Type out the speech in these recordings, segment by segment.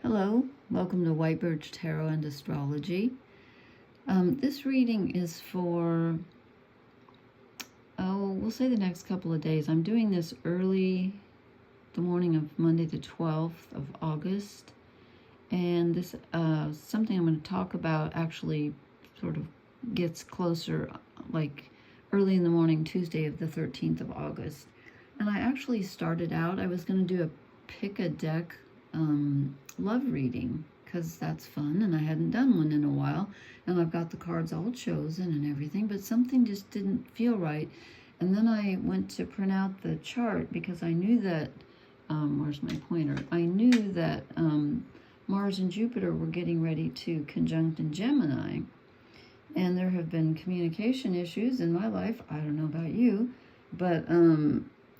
Hello, welcome to White Birch Tarot and Astrology. This reading is for, we'll say the next couple of days. I'm doing this early, the morning of Monday the 12th of August. And this something I'm going to talk about actually sort of gets closer, like early in the morning, Tuesday of the 13th of August. And I actually started out, I was going to do a pick a deck love reading, because that's fun, and I hadn't done one in a while, and I've got the cards all chosen and everything, but something just didn't feel right. And then I went to print out the chart because I knew that where's my pointer? I knew that Mars and Jupiter were getting ready to conjunct in Gemini, and there have been communication issues in my life. I don't know about you, but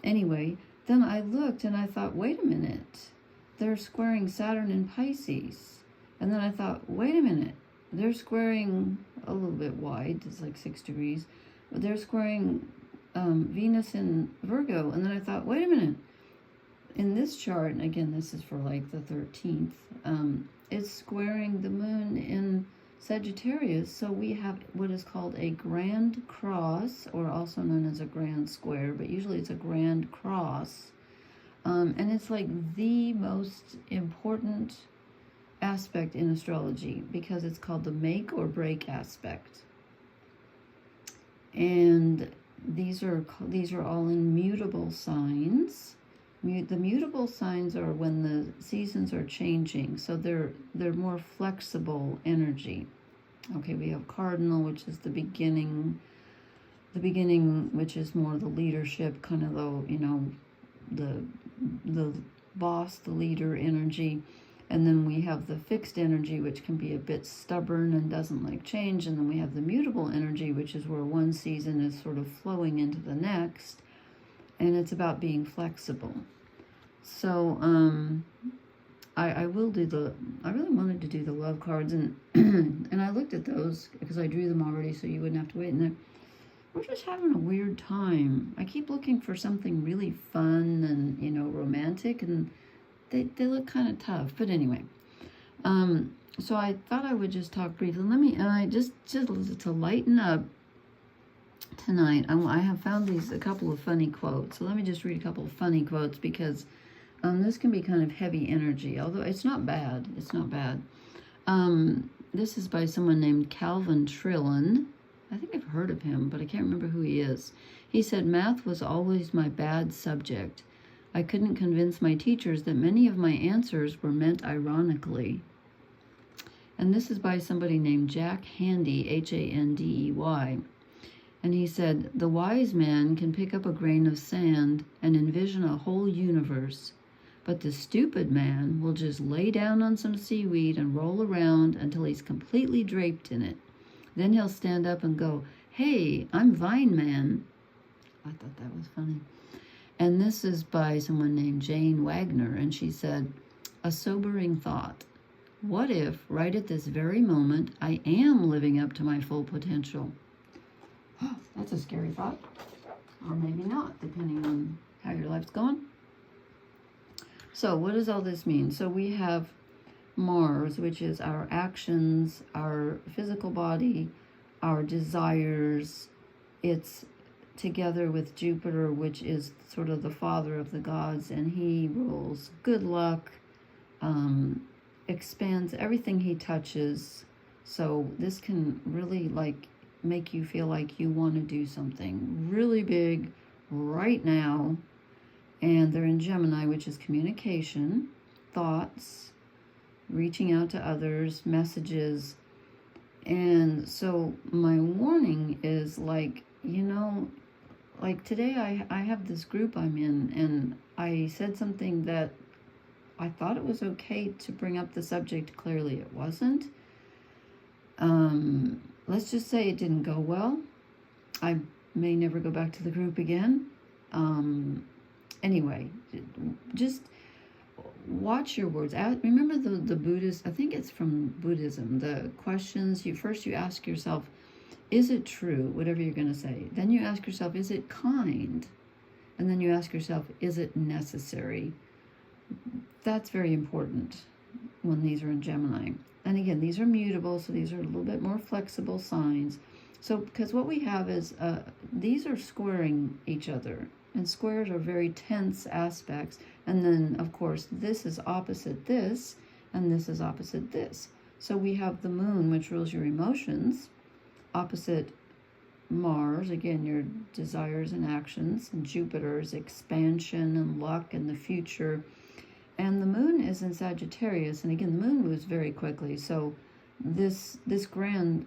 anyway, then I looked and I thought, wait a minute, they're squaring Saturn in Pisces. And then I thought, wait a minute, they're squaring a little bit wide, it's like 6 degrees, but they're squaring Venus in Virgo. And then I thought, wait a minute, in this chart, and again, this is for like the 13th, it's squaring the moon in Sagittarius. So we have what is called a grand cross, or also known as a grand square, but usually it's a grand cross. And it's like the most important aspect in astrology because it's called the make or break aspect. And these are all in mutable signs. The mutable signs are when the seasons are changing, so they're more flexible energy. Okay, we have cardinal, which is the beginning, which is more the leadership, kind of the boss, the leader energy. And then we have the fixed energy, which can be a bit stubborn and doesn't like change. And then we have the mutable energy, which is where one season is sort of flowing into the next, and it's about being flexible. So I really wanted to do the love cards, and and I looked at those because I drew them already, so you wouldn't have to wait. And we're just having a weird time. I keep looking for something really fun and, romantic, and they look kind of tough. But anyway, so I thought I would just talk briefly. Just to lighten up tonight, I have found a couple of funny quotes. So let me just read a couple of funny quotes because this can be kind of heavy energy, although it's not bad. It's not bad. This is by someone named Calvin Trillin. I think I've heard of him, but I can't remember who he is. He said, "Math was always my bad subject. I couldn't convince my teachers that many of my answers were meant ironically." And this is by somebody named Jack Handey, Handey. And he said, "The wise man can pick up a grain of sand and envision a whole universe, but the stupid man will just lay down on some seaweed and roll around until he's completely draped in it. Then he'll stand up and go, 'Hey, I'm Vine Man.'" I thought that was funny. And this is by someone named Jane Wagner, and she said, "A sobering thought. What if, right at this very moment, I am living up to my full potential?" Oh, that's a scary thought. Or maybe not, depending on how your life's going. So what does all this mean? So we have Mars, which is our actions, our physical body, our desires. It's together with Jupiter, which is sort of the father of the gods, and he rules good luck, expands everything he touches. So this can really make you feel like you want to do something really big right now. And they're in Gemini, which is communication, thoughts, reaching out to others, messages. And so my warning is today I have this group I'm in, and I said something that I thought it was okay to bring up the subject. Clearly it wasn't. Let's just say it didn't go well. I may never go back to the group again. Anyway, just watch your words. Remember the Buddhist, I think it's from Buddhism, the questions. First you ask yourself, is it true, whatever you're going to say? Then you ask yourself, is it kind? And then you ask yourself, is it necessary? That's very important. when these are in Gemini. And again, these are mutable, so these are a little bit more flexible signs. So, because what we have is, these are squaring each other. And squares are very tense aspects. And then, of course, this is opposite this, and this is opposite this. So we have the moon, which rules your emotions, opposite Mars, again, your desires and actions, and Jupiter's expansion and luck and the future. And the moon is in Sagittarius, and again, the moon moves very quickly. So this grand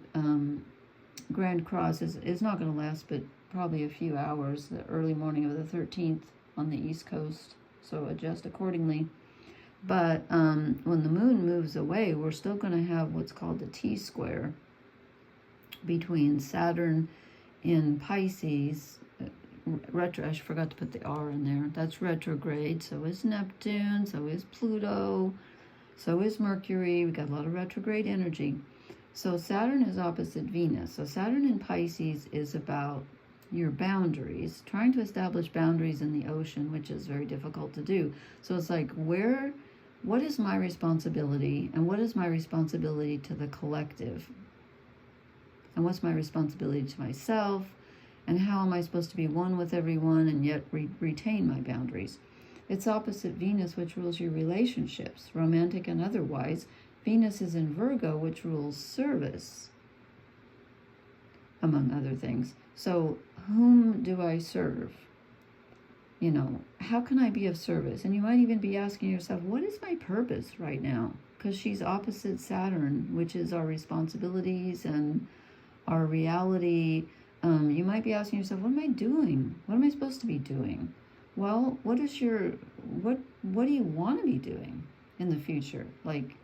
cross is not going to last but probably a few hours, the early morning of the 13th on the East Coast. So adjust accordingly. But when the moon moves away, we're still going to have what's called the T-square between Saturn in Pisces, I forgot to put the R in there. That's retrograde. So is Neptune, so is Pluto, so is Mercury. We got a lot of retrograde energy. So Saturn is opposite Venus. So Saturn in Pisces is about your boundaries, trying to establish boundaries in the ocean, which is very difficult to do. So it's like, what is my responsibility, and what is my responsibility to the collective? And what's my responsibility to myself? And how am I supposed to be one with everyone and yet retain my boundaries? It's opposite Venus, which rules your relationships, romantic and otherwise. Venus is in Virgo, which rules service, among other things. So whom do I serve? You know, how can I be of service? And you might even be asking yourself, what is my purpose right now? Because she's opposite Saturn, which is our responsibilities and our reality. You might be asking yourself, what am I doing? What am I supposed to be doing? Well, what do you want to be doing in the future? Like,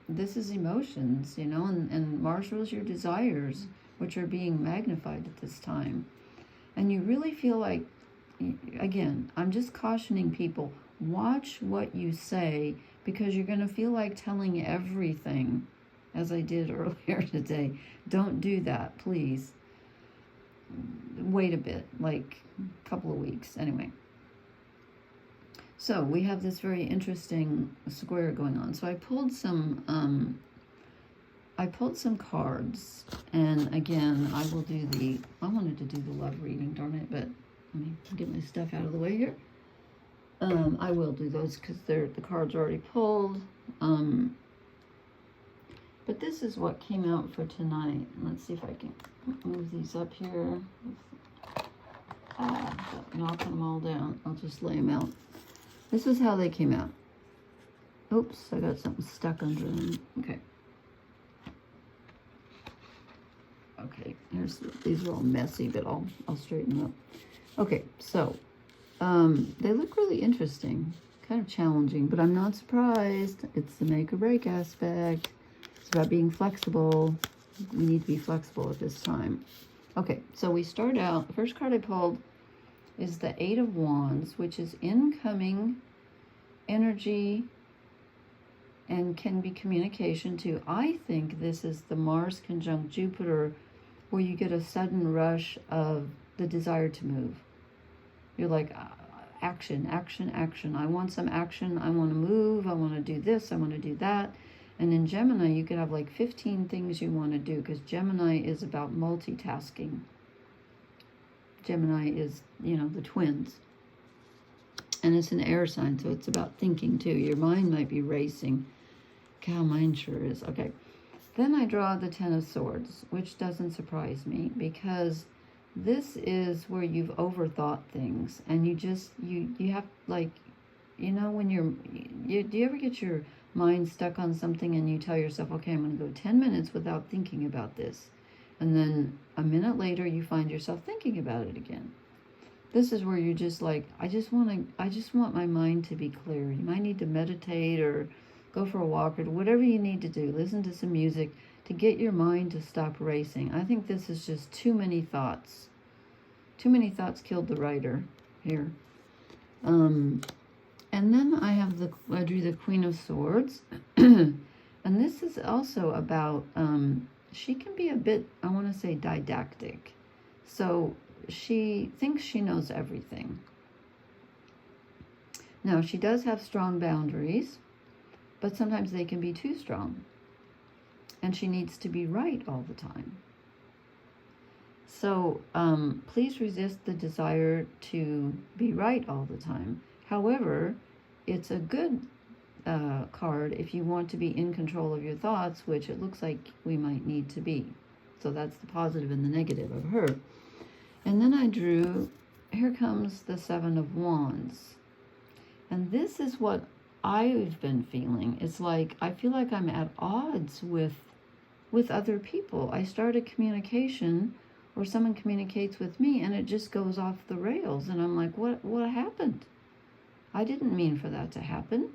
this is emotions, you know, and Mars rules your desires, which are being magnified at this time. And you really feel like, again, I'm just cautioning people, watch what you say, because you're going to feel like telling everything, as I did earlier today. Don't do that, please. Wait a bit, like a couple of weeks. Anyway. So we have this very interesting square going on. So I pulled some cards, and again, I wanted to do the love reading, darn it, but let me get my stuff out of the way here. I will do those because the cards are already pulled. But this is what came out for tonight. Let's see if I can move these up here. Knocking them all down. I'll just lay them out. This is how they came out. Oops, I got something stuck under them. Okay. Okay, these are all messy, but I'll straighten them up. Okay, so they look really interesting, kind of challenging, but I'm not surprised. It's the make or break aspect. It's about being flexible. We need to be flexible at this time. Okay, so we start out, the first card I pulled is the Eight of Wands, which is incoming energy and can be communication too. I think this is the Mars conjunct Jupiter, where you get a sudden rush of the desire to move. You're like, action, action, action. I want some action. I want to move. I want to do this. I want to do that. And in Gemini, you could have like 15 things you want to do, because Gemini is about multitasking. Gemini is, you know, the twins. And it's an air sign, so it's about thinking too. Your mind might be racing. Cow, mine sure is. Okay. Then I draw the Ten of Swords, which doesn't surprise me, because this is where you've overthought things, and you have, like, you know, when do you ever get your mind stuck on something and you tell yourself, okay, I'm going to go 10 minutes without thinking about this, and then a minute later you find yourself thinking about it again. This is where you're just like, I just want my mind to be clear. You might need to meditate or go for a walk or whatever you need to do. Listen to some music to get your mind to stop racing. I think this is just too many thoughts. Too many thoughts killed the writer here. And then I drew the Queen of Swords. And this is also about, she can be a bit, I want to say, didactic. So she thinks she knows everything. Now, she does have strong boundaries, but sometimes they can be too strong. And she needs to be right all the time. So please resist the desire to be right all the time. However, it's a good card if you want to be in control of your thoughts, which it looks like we might need to be. So that's the positive and the negative of her. And then I drew, here comes the Seven of Wands. And this is what I've been feeling. It's like, I feel like I'm at odds with other people. I start a communication, or someone communicates with me, and it just goes off the rails. And I'm like, what happened? I didn't mean for that to happen.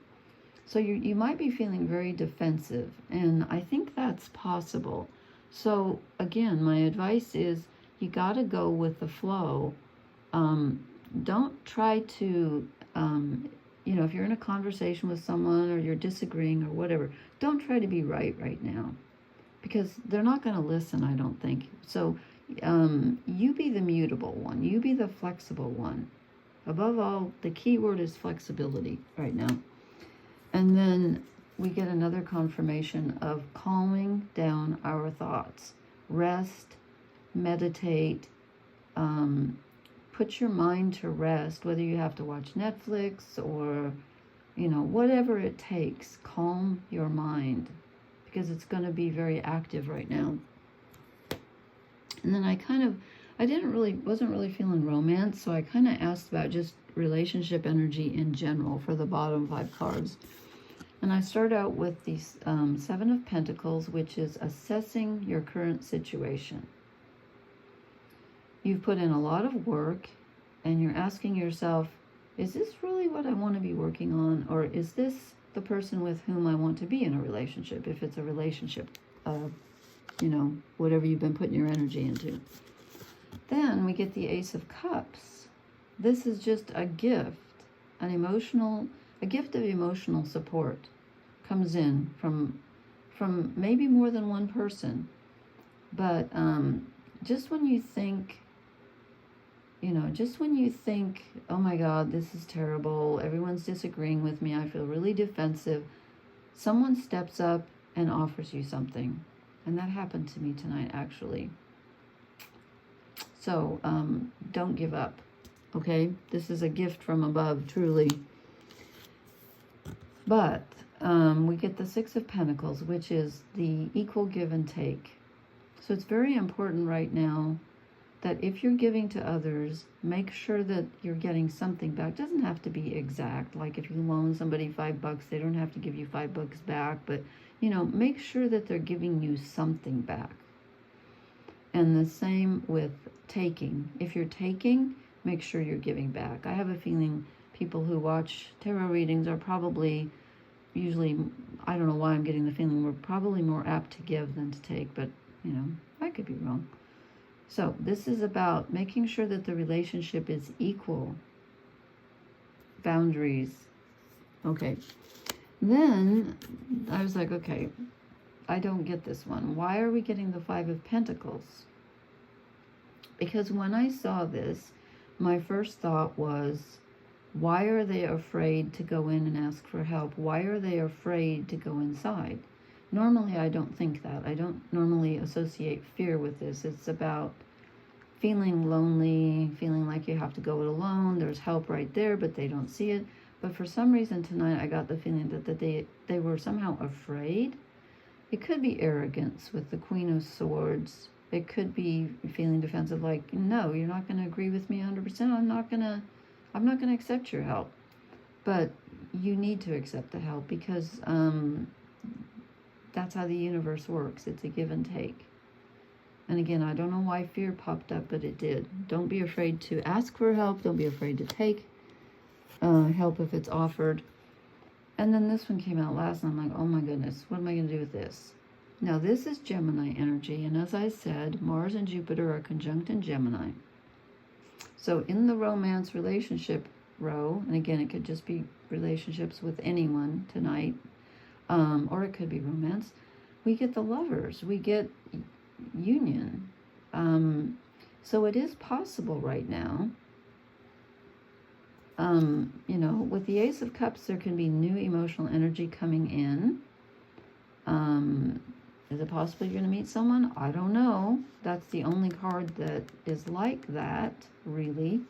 So you might be feeling very defensive, and I think that's possible. So again, my advice is you got to go with the flow. Don't try to, if you're in a conversation with someone or you're disagreeing or whatever, don't try to be right now, because they're not going to listen, I don't think. So you be the mutable one. You be the flexible one. Above all, the key word is flexibility right now. And then we get another confirmation of calming down our thoughts. Rest, meditate, put your mind to rest, whether you have to watch Netflix or, whatever it takes. Calm your mind, because it's going to be very active right now. And then I wasn't really feeling romance, so I kind of asked about just relationship energy in general for the bottom 5 cards. And I start out with the Seven of Pentacles, which is assessing your current situation. You've put in a lot of work, and you're asking yourself, is this really what I want to be working on? Or is this the person with whom I want to be in a relationship, if it's a relationship, whatever you've been putting your energy into. Then we get the Ace of Cups. This is just a gift, a gift of emotional support comes in from maybe more than one person. But just when you think, oh my God, this is terrible, everyone's disagreeing with me, I feel really defensive, someone steps up and offers you something. And that happened to me tonight, actually. So don't give up, okay? This is a gift from above, truly. But we get the Six of Pentacles, which is the equal give and take. So it's very important right now that if you're giving to others, make sure that you're getting something back. It doesn't have to be exact. Like if you loan somebody $5, they don't have to give you $5 back. But, make sure that they're giving you something back. And the same with taking. If you're taking, make sure you're giving back. I have a feeling people who watch tarot readings are probably usually, I don't know why I'm getting the feeling, we're probably more apt to give than to take, but, I could be wrong. So this is about making sure that the relationship is equal. Boundaries. Okay. Then I was like, okay, I don't get this one. Why are we getting the Five of Pentacles? Because when I saw this, my first thought was, why are they afraid to go in and ask for help? Why are they afraid to go inside? Normally, I don't think that. I don't normally associate fear with this. It's about feeling lonely, feeling like you have to go it alone. There's help right there, but they don't see it. But for some reason tonight, I got the feeling that they were somehow afraid. It could be arrogance with the Queen of Swords. It could be feeling defensive, like, no, you're not going to agree with me 100%. I'm not going to accept your help. But you need to accept the help, because that's how the universe works. It's a give and take. And again, I don't know why fear popped up, but it did. Don't be afraid to ask for help. Don't be afraid to take help if it's offered. And then this one came out last, and I'm like, oh my goodness, what am I going to do with this? Now, this is Gemini energy, and as I said, Mars and Jupiter are conjunct in Gemini. So in the romance relationship row, and again, it could just be relationships with anyone tonight, or it could be romance, we get the Lovers, we get union. So it is possible right now You know, with the Ace of Cups, there can be new emotional energy coming in. Is it possible you're going to meet someone? I don't know. That's the only card that is like that, really,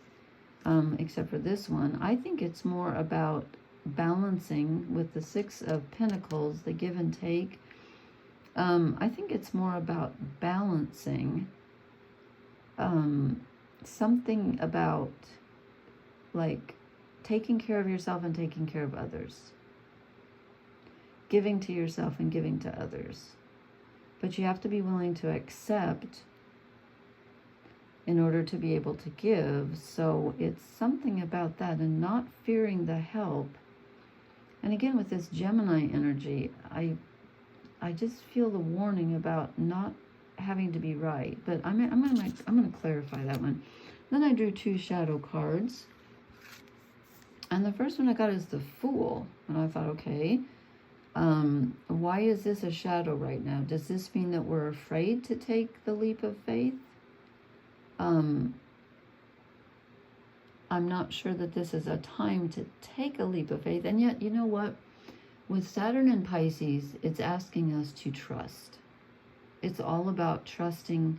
except for this one. I think it's more about balancing with the Six of Pentacles, the give and take. I think it's more about balancing something about, like, taking care of yourself and taking care of others. Giving to yourself and giving to others. But you have to be willing to accept in order to be able to give. So it's something about that, and not fearing the help. And again, with this Gemini energy, I just feel the warning about not having to be right. But I'm going to clarify that one. Then I drew 2 shadow cards. And the first one I got is the Fool. And I thought, okay, why is this a shadow right now? Does this mean that we're afraid to take the leap of faith? I'm not sure that this is a time to take a leap of faith. And yet, you know what? With Saturn and Pisces, it's asking us to trust. It's all about trusting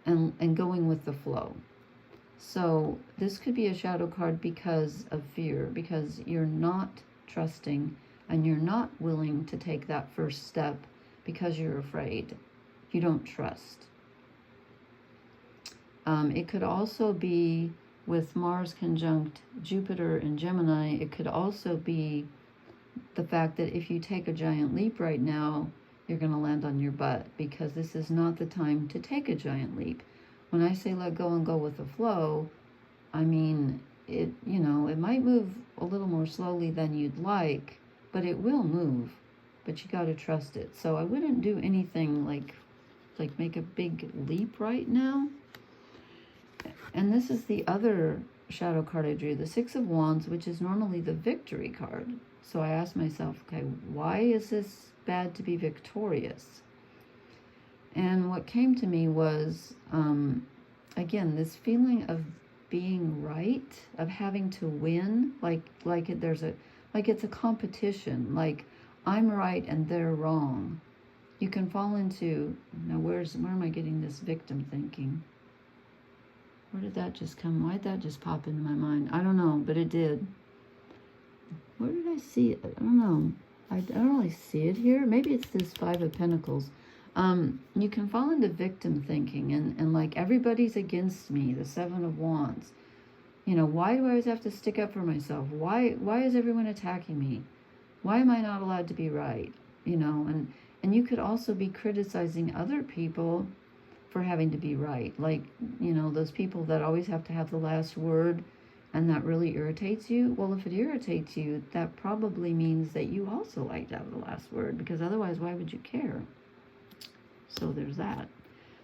and going with the flow. So this could be a shadow card because of fear, because you're not trusting and you're not willing to take that first step because you're afraid. You don't trust. It could also be with Mars conjunct Jupiter and Gemini. It could also be the fact that if you take a giant leap right now, you're going to land on your butt, because this is not the time to take a giant leap. When I say let go and go with the flow, I mean, it might move a little more slowly than you'd like, but it will move, but you got to trust it. So I wouldn't do anything like make a big leap right now. And this is the other shadow card I drew, the Six of Wands, which is normally the victory card. So I asked myself, okay, why is this bad to be victorious? And what came to me was, again, this feeling of being right, of having to win, like it's a competition, like I'm right and they're wrong. You can fall into, now where am I getting this victim thinking? Where did that just come? Why did that just pop into my mind? I don't know, but it did. Where did I see it? I don't know. I don't really see it here. Maybe it's this Five of Pentacles. You can fall into victim thinking and like everybody's against me, the Seven of Wands. You know, why do I always have to stick up for myself? Why is everyone attacking me? Why am I not allowed to be right? You know, and you could also be criticizing other people for having to be right. Like, you know, those people that always have to have the last word, and that really irritates you. Well, if it irritates you, that probably means that you also like to have the last word, because otherwise, why would you care? So there's that.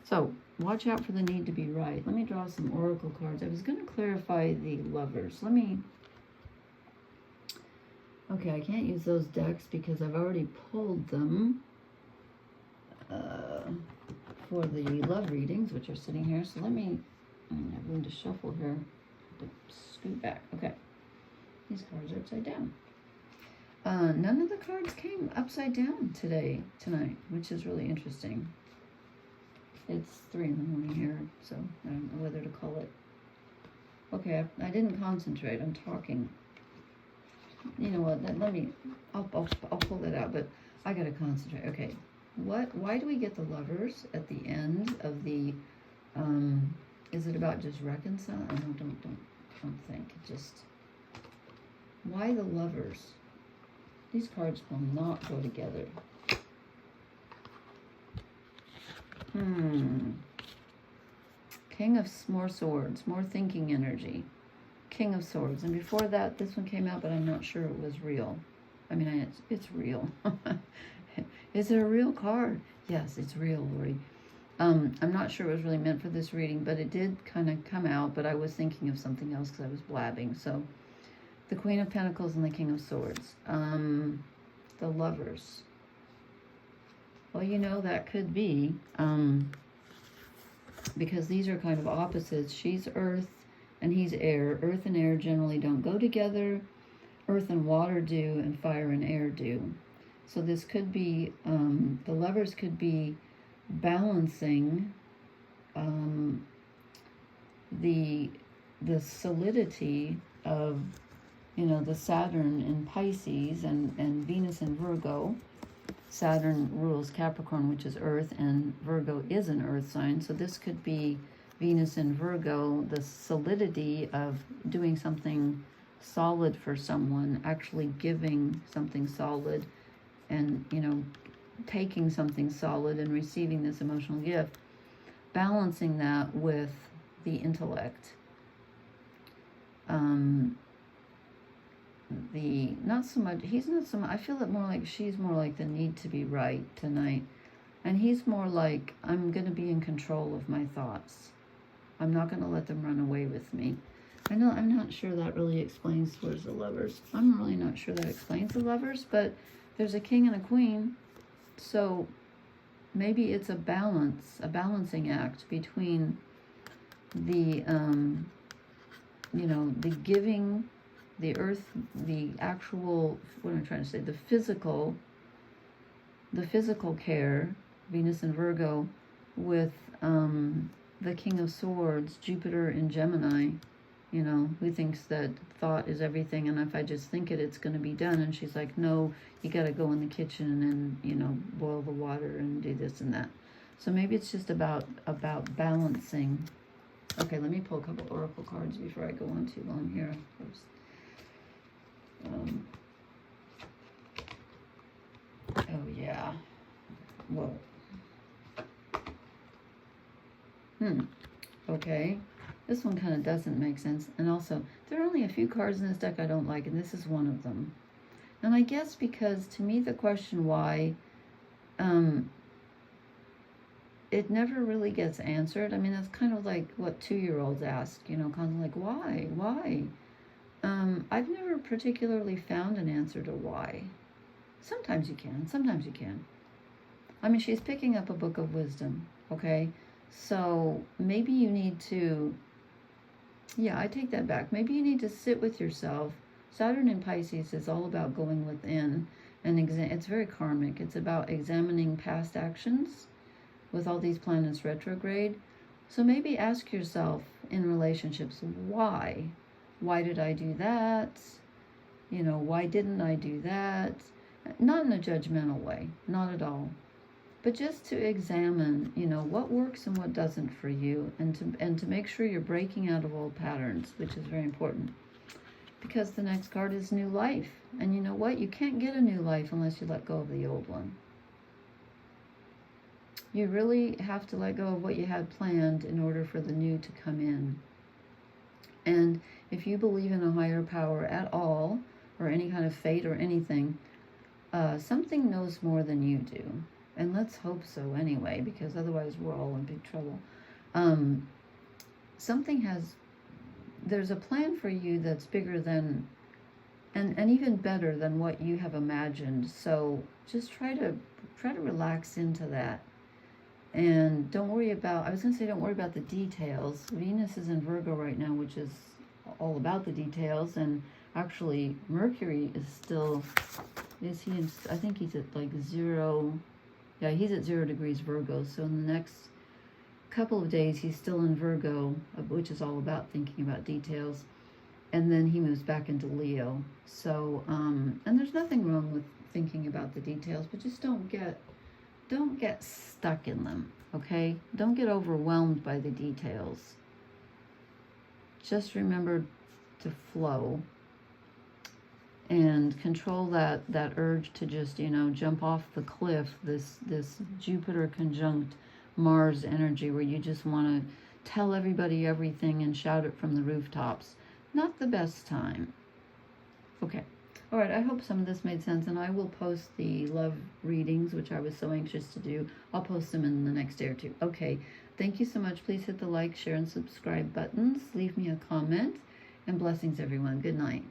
So watch out for the need to be right. Let me draw some oracle cards. I was going to clarify the Lovers. Okay, I can't use those decks because I've already pulled them for the love readings, which are sitting here. So I have room to shuffle here. To scoot back. Okay. These cards are upside down. None of the cards came upside down tonight, which is really interesting. It's 3 in the morning here, so I don't know whether to call it. Okay, I didn't concentrate. I'm talking. You know what? I'll pull that out, but I gotta concentrate. Okay. Why do we get the Lovers at the end of the, is it about just reconcile? No, don't think. Just, why the Lovers? These cards will not go together. King of more swords, more thinking energy. King of Swords. And before that, this one came out, but I'm not sure it was real. I mean, it's real. Is it a real card? Yes, it's real, Lori. I'm not sure it was really meant for this reading, but it did kind of come out, but I was thinking of something else because I was blabbing. So, the Queen of Pentacles and the King of Swords. The Lovers. Well, you know, that could be, because these are kind of opposites. She's Earth, and he's air. Earth and air generally don't go together. Earth and water do, and fire and air do. So this could be, the Lovers could be balancing the solidity of, you know, the Saturn in Pisces and Venus in Virgo. Saturn rules Capricorn, which is earth, and Virgo is an earth sign. So this could be Venus in Virgo, the solidity of doing something solid for someone, actually giving something solid, and, you know, taking something solid and receiving this emotional gift, balancing that with the intellect. Not so much, he's not so much, I feel it more like she's more like the need to be right tonight. And he's more like, I'm going to be in control of my thoughts. I'm not going to let them run away with me. I'm not sure that really explains towards the Lovers. I'm really not sure that explains the Lovers, but there's a king and a queen. So maybe it's a balancing act between the, you know, the giving, the earth, the actual, what am I trying to say, the physical care, Venus and Virgo, with the King of Swords, Jupiter in Gemini, you know, who thinks that thought is everything, and if I just think it, it's going to be done. And she's like, no, you got to go in the kitchen and, you know, boil the water and do this and that. So maybe it's just about balancing. Okay, let me pull a couple oracle cards before I go on too long here. Oh yeah. Whoa. Okay. This one kind of doesn't make sense. And also, there are only a few cards in this deck I don't like, and this is one of them. And I guess because, to me, the question why, it never really gets answered. I mean, that's kind of like what 2-year-olds ask, you know, kind of like, why? Why? I've never particularly found an answer to why. Sometimes you can. Sometimes you can. I mean, she's picking up a book of wisdom, okay? So maybe you need to, yeah, I take that back. Maybe you need to sit with yourself. Saturn in Pisces is all about going within and it's very karmic. It's about examining past actions with all these planets retrograde. So maybe ask yourself in relationships, why? Why did I do that? You know, why didn't I do that? Not in a judgmental way, not at all. But just to examine, you know, what works and what doesn't for you, and to make sure you're breaking out of old patterns, which is very important. Because the next card is new life. And you know what? You can't get a new life unless you let go of the old one. You really have to let go of what you had planned in order for the new to come in. And if you believe in a higher power at all, or any kind of fate or anything, something knows more than you do. And let's hope so anyway, because otherwise we're all in big trouble. There's a plan for you that's bigger than, and even better than what you have imagined. So just try to relax into that. And don't worry about, I was going to say don't worry about the details. Venus is in Virgo right now, which is all about the details. And actually, Mercury is still, I think he's at like 0, yeah, he's at 0 degrees Virgo. So in the next couple of days, he's still in Virgo, which is all about thinking about details. And then he moves back into Leo. So, and there's nothing wrong with thinking about the details, but just don't get stuck in them, okay? Don't get overwhelmed by the details. Just remember to flow and control that urge to just, you know, jump off the cliff, this Jupiter conjunct Mars energy where you just want to tell everybody everything and shout it from the rooftops. Not the best time. Okay. All right, I hope some of this made sense, and I will post the love readings, which I was so anxious to do. I'll post them in the next day or two. Okay, thank you so much. Please hit the like, share, and subscribe buttons. Leave me a comment, and blessings, everyone. Good night.